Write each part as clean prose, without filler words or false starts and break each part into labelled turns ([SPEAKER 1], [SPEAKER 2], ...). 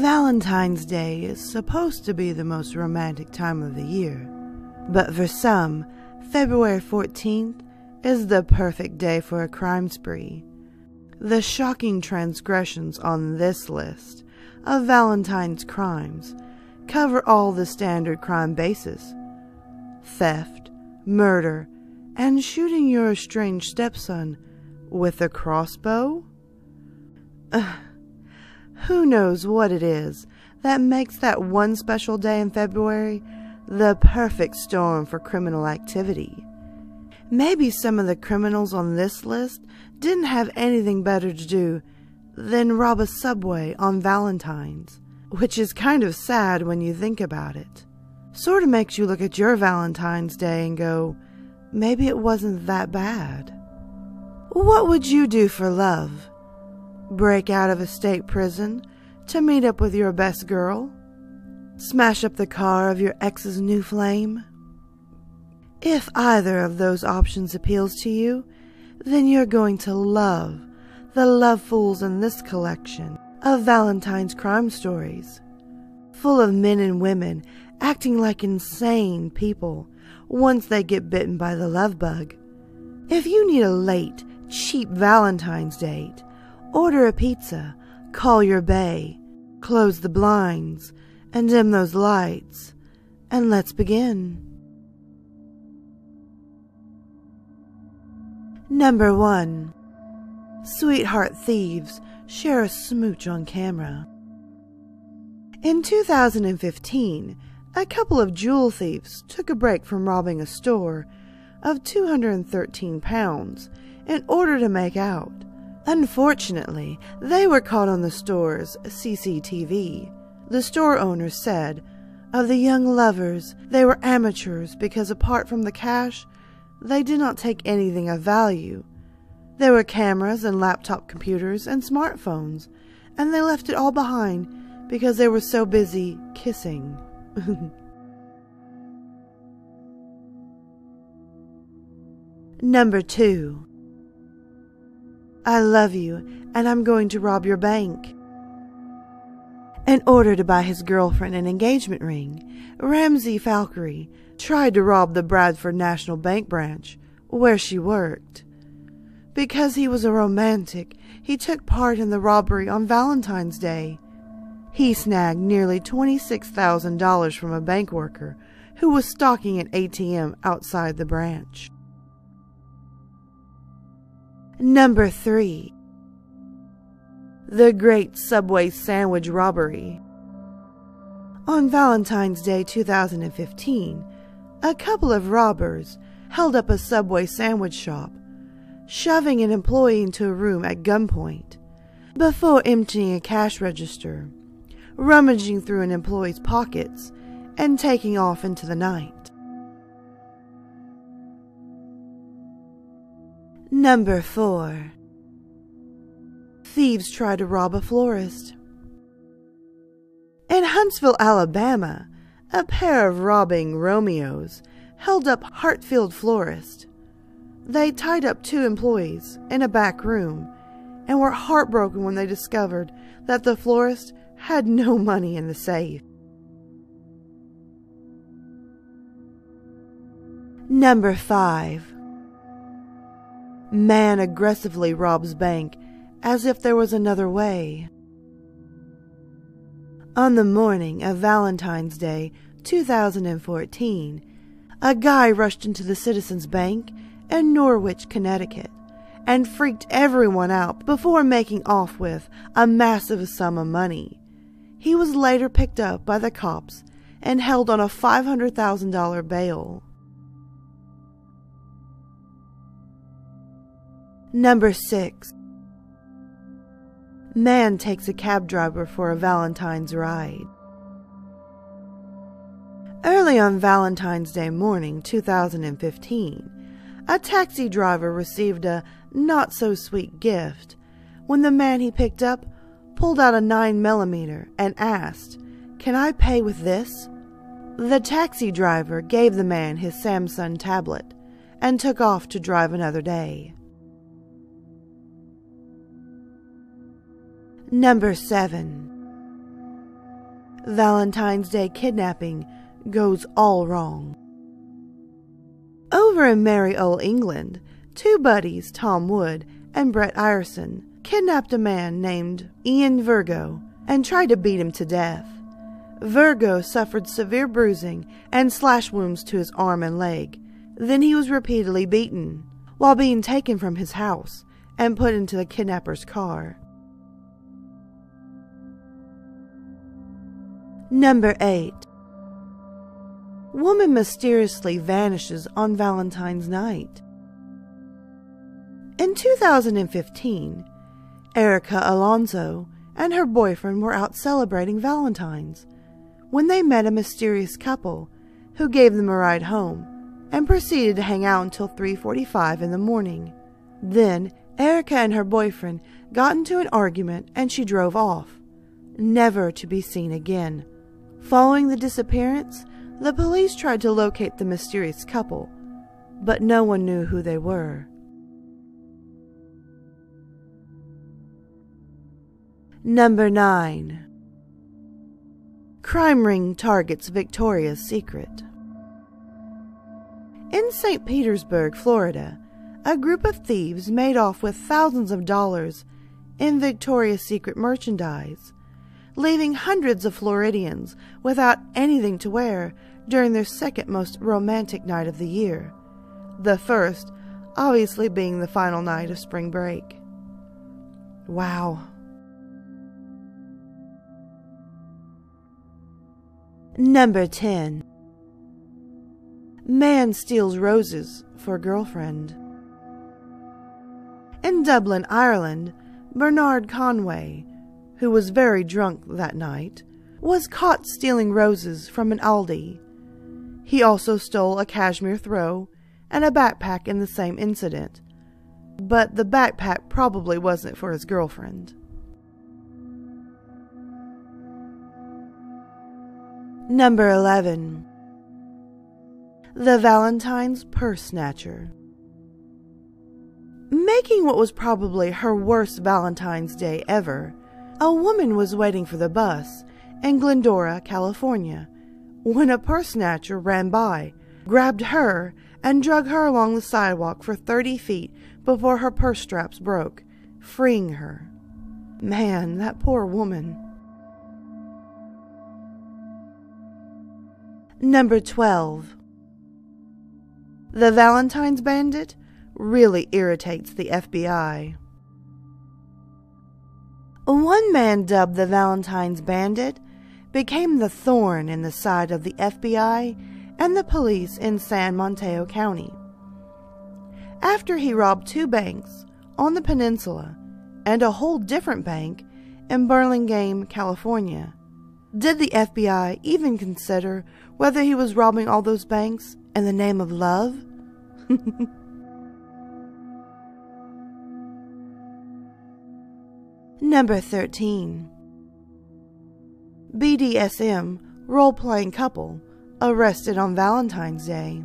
[SPEAKER 1] Valentine's Day is supposed to be the most romantic time of the year, but for some, February 14th is the perfect day for a crime spree. The shocking transgressions on this list of Valentine's crimes cover all the standard crime bases: theft, murder, and shooting your estranged stepson with a crossbow? Who knows what it is that makes that one special day in February the perfect storm for criminal activity? Maybe some of the criminals on this list didn't have anything better to do than rob a subway on Valentine's, which is kind of sad when you think about it. Sort of makes you look at your Valentine's Day and go, maybe it wasn't that bad. What would you do for love? Break out of a state prison to meet up with your best girl? Smash up the car of your ex's new flame? If either of those options appeals to you, then you're going to love the love fools in this collection of Valentine's crime stories, full of men and women acting like insane people once they get bitten by the love bug. If you need a late, cheap Valentine's date, order a pizza, call your bae, close the blinds, and dim those lights, and let's begin. Number 1. Sweetheart thieves share a smooch on camera. In 2015, a couple of jewel thieves took a break from robbing a store of 213 pounds in order to make out. Unfortunately, they were caught on the store's CCTV. The store owner said of the young lovers they were amateurs because apart from the cash, they did not take anything of value. There were cameras and laptop computers and smartphones, and they left it all behind because they were so busy kissing. Number 2. I love you, and I'm going to rob your bank. In order to buy his girlfriend an engagement ring, Ramsey Falkery tried to rob the Bradford National Bank branch, where she worked. Because he was a romantic, he took part in the robbery on Valentine's Day. He snagged nearly $26,000 from a bank worker who was stalking an ATM outside the branch. Number 3. The Great Subway Sandwich Robbery. On Valentine's Day 2015, a couple of robbers held up a Subway sandwich shop, shoving an employee into a room at gunpoint before emptying a cash register, rummaging through an employee's pockets, and taking off into the night. Number 4. Thieves try to rob a florist. In Huntsville, Alabama, a pair of robbing Romeos held up Hartfield Florist. They tied up 2 employees in a back room and were heartbroken when they discovered that the florist had no money in the safe. Number 5. Man aggressively robs bank as if there was another way. On the morning of Valentine's Day 2014, a guy rushed into the Citizens Bank in Norwich, Connecticut, and freaked everyone out before making off with a massive sum of money. He was later picked up by the cops and held on a $500,000 bail. Number 6. Man takes a cab driver for a Valentine's ride. Early on Valentine's Day morning 2015, a taxi driver received a not-so-sweet gift when the man he picked up pulled out a 9mm and asked, "Can I pay with this?" The taxi driver gave the man his Samsung tablet and took off to drive another day. Number 7. Valentine's Day kidnapping goes all wrong. Over in merry old England, two buddies, Tom Wood and Brett Ireson, kidnapped a man named Ian Virgo and tried to beat him to death. Virgo suffered severe bruising and slash wounds to his arm and leg. Then he was repeatedly beaten while being taken from his house and put into the kidnapper's car. Number 8. Woman mysteriously vanishes on Valentine's night. In 2015, Erica Alonso and her boyfriend were out celebrating Valentine's when they met a mysterious couple who gave them a ride home and proceeded to hang out until 3:45 in the morning. Then Erica and her boyfriend got into an argument and she drove off, never to be seen again. Following the disappearance, the police tried to locate the mysterious couple, but no one knew who they were. Number 9. Crime ring targets Victoria's Secret. In St. Petersburg, Florida, a group of thieves made off with thousands of dollars in Victoria's Secret merchandise, leaving hundreds of Floridians without anything to wear during their second most romantic night of the year, the first obviously being the final night of spring break. Wow. Number 10. Man steals roses for girlfriend. In Dublin, Ireland, Bernard Conway, who was very drunk that night, was caught stealing roses from an Aldi. He also stole a cashmere throw and a backpack in the same incident, but the backpack probably wasn't for his girlfriend. Number 11. The Valentine's Purse Snatcher. Making what was probably her worst Valentine's Day ever, a woman was waiting for the bus in Glendora, California, when a purse snatcher ran by, grabbed her, and drug her along the sidewalk for 30 feet before her purse straps broke, freeing her. Man, that poor woman. Number 12. The Valentine's Bandit really irritates the FBI. One man dubbed the Valentine's Bandit became the thorn in the side of the FBI and the police in San Mateo County. After he robbed 2 banks on the peninsula and a whole different bank in Burlingame, California, did the FBI even consider whether he was robbing all those banks in the name of love? Number 13. BDSM role-playing couple arrested on Valentine's Day.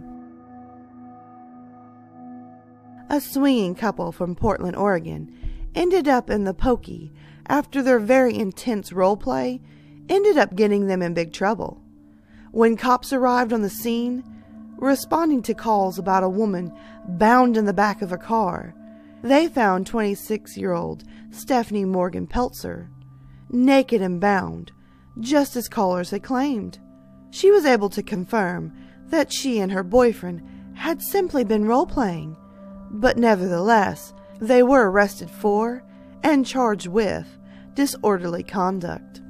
[SPEAKER 1] A swinging couple from Portland, Oregon ended up in the pokey after their very intense role-play ended up getting them in big trouble. When cops arrived on the scene, responding to calls about a woman bound in the back of a car, they found 26-year-old Stephanie Morgan Peltzer, naked and bound, just as callers had claimed. She was able to confirm that she and her boyfriend had simply been role-playing, but nevertheless, they were arrested for and charged with disorderly conduct.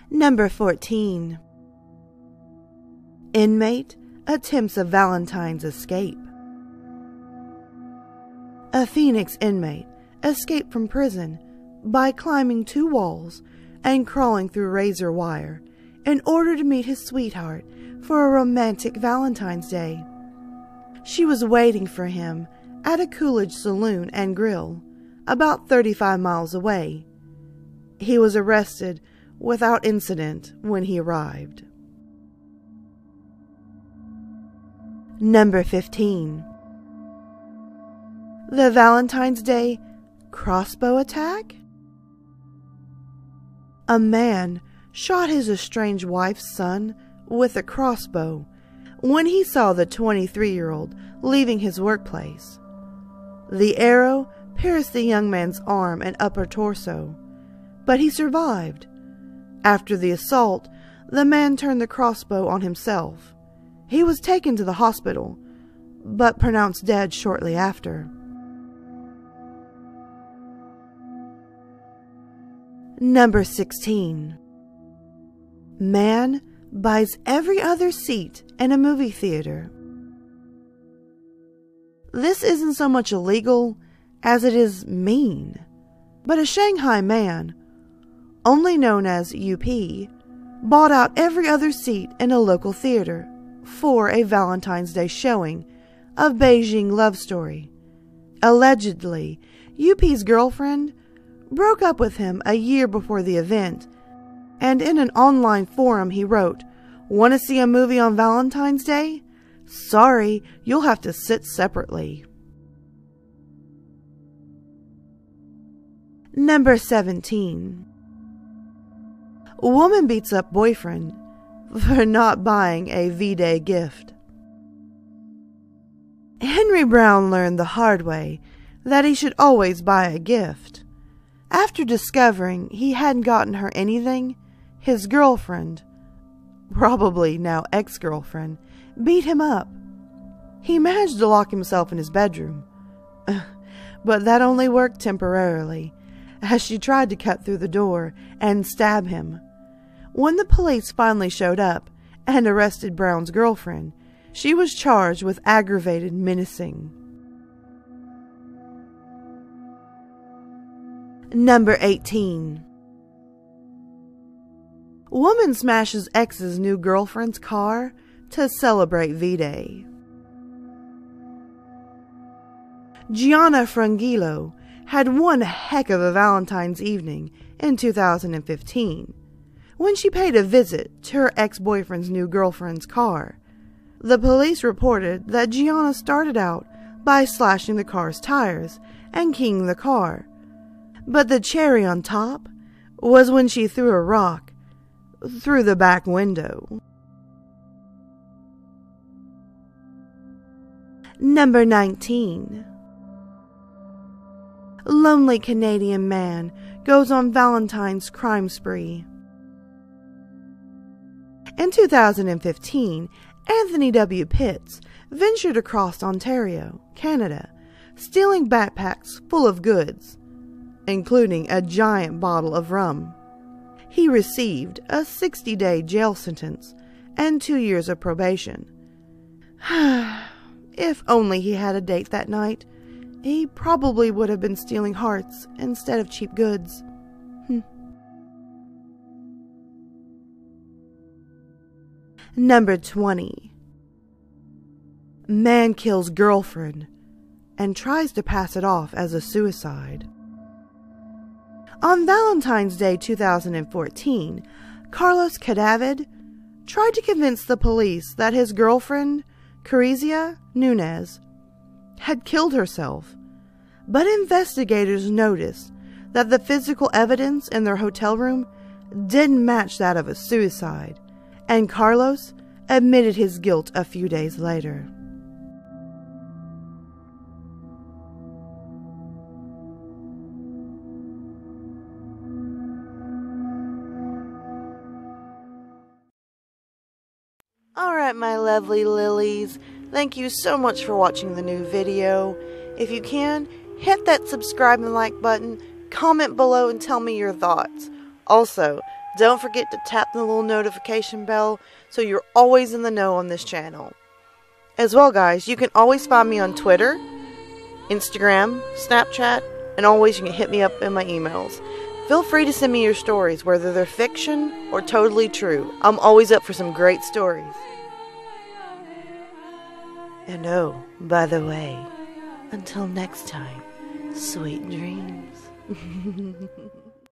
[SPEAKER 1] Number 14. Inmate attempts a Valentine's escape. A Phoenix inmate escaped from prison by climbing 2 walls and crawling through razor wire in order to meet his sweetheart for a romantic Valentine's Day. She was waiting for him at a Coolidge Saloon and Grill, about 35 miles away. He was arrested without incident when he arrived. Number 15. The Valentine's Day crossbow attack? A man shot his estranged wife's son with a crossbow when he saw the 23-year-old leaving his workplace. The arrow pierced the young man's arm and upper torso, but he survived. After the assault, the man turned the crossbow on himself. He was taken to the hospital, but pronounced dead shortly after. Number 16. Man buys every other seat in a movie theater. This isn't so much illegal as it is mean, but a Shanghai man, only known as UP, bought out every other seat in a local theater for a Valentine's Day showing of Beijing Love Story. Allegedly, UP's girlfriend broke up with him a year before the event, and in an online forum he wrote, "Want to see a movie on Valentine's Day? Sorry, you'll have to sit separately." Number 17. Woman beats up boyfriend for not buying a V-Day gift. Henry Brown learned the hard way that he should always buy a gift. After discovering he hadn't gotten her anything, his girlfriend, probably now ex-girlfriend, beat him up. He managed to lock himself in his bedroom, but that only worked temporarily, as she tried to cut through the door and stab him. When the police finally showed up and arrested Brown's girlfriend, she was charged with aggravated menacing. Number 18. Woman smashes ex's new girlfriend's car to celebrate V-Day. Gianna Frangillo had one heck of a Valentine's evening in 2015 when she paid a visit to her ex-boyfriend's new girlfriend's car. The police reported that Gianna started out by slashing the car's tires and keying the car, but the cherry on top was when she threw a rock through the back window. Number 19. Lonely Canadian man goes on Valentine's crime spree. In 2015, Anthony W. Pitts ventured across Ontario, Canada, stealing backpacks full of goods, including a giant bottle of rum. He received a 60-day jail sentence and 2 years of probation. If only he had a date that night, he probably would have been stealing hearts instead of cheap goods. Number 20. Man kills girlfriend and tries to pass it off as a suicide. On Valentine's Day 2014, Carlos Cadavid tried to convince the police that his girlfriend, Carizia Nunez, had killed herself, but investigators noticed that the physical evidence in their hotel room didn't match that of a suicide, and Carlos admitted his guilt a few days later. Alright, my lovely lilies, thank you so much for watching the new video. If you can, hit that subscribe and like button, comment below and tell me your thoughts. Also, don't forget to tap the little notification bell so you're always in the know on this channel. As well, guys, you can always find me on Twitter, Instagram, Snapchat, and always you can hit me up in my emails. Feel free to send me your stories, whether they're fiction or totally true. I'm always up for some great stories. And oh, by the way, until next time, sweet dreams.